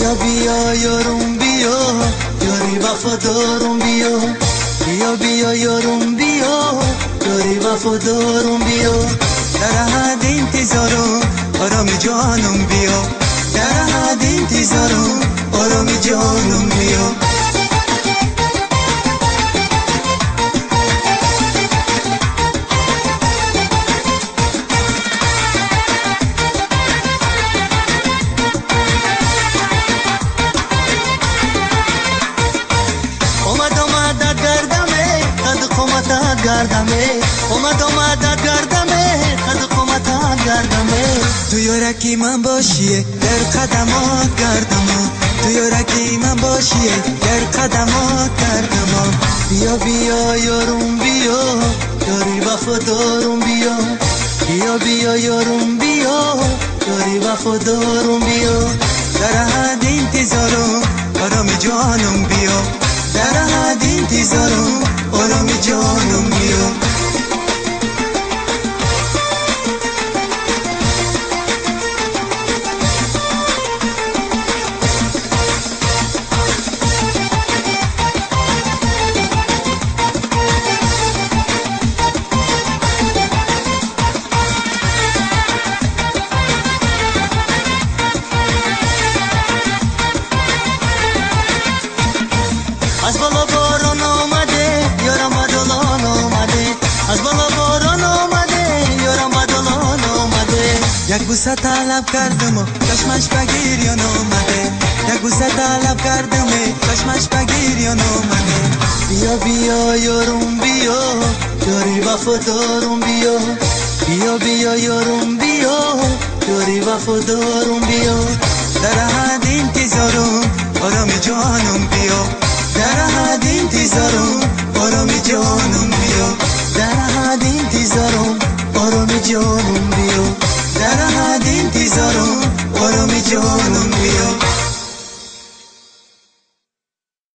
بیا بیا یارم بیا، یاری وفادارم بیا. بیا بیا یارم بیا، یاری وفادارم بیا. در حد انتظارم آرام جانم بیا، در حد انتظارم آرام جانم بیا. اومد گردمه قد قامت گردمه. تو یارکی من باشیه در قدمات گردم، تو یارکی من باشیه در قدمات گردم. بیا بیا یارم بیا، یاری وفادارم بیا. بیا بیا یارم بیا، یاری وفادارم بیا. در حد انتظارم آرام جانم بیا، در حد انتظارم آرام جانم بیا. از بالا باران آمده یارم بدلان آمده، از بالا باران آمده یارم بدلان آمده. یک بوسه طلب کردم و چشمش بگیریان آمده، یک بوسه طلب کردم و چشمش بگیریان آمده. بیا بیا یارم بیا، یاری وفادارم بیا. بیا بیا یارم بیا، یاری وفادارم بیا. در حد انتظارم آرام جانم بیا، در حد انتظارم آرام جانم بیا. در حد انتظارم آرام جانم بیا، در حد انتظارم آرام جانم بیا.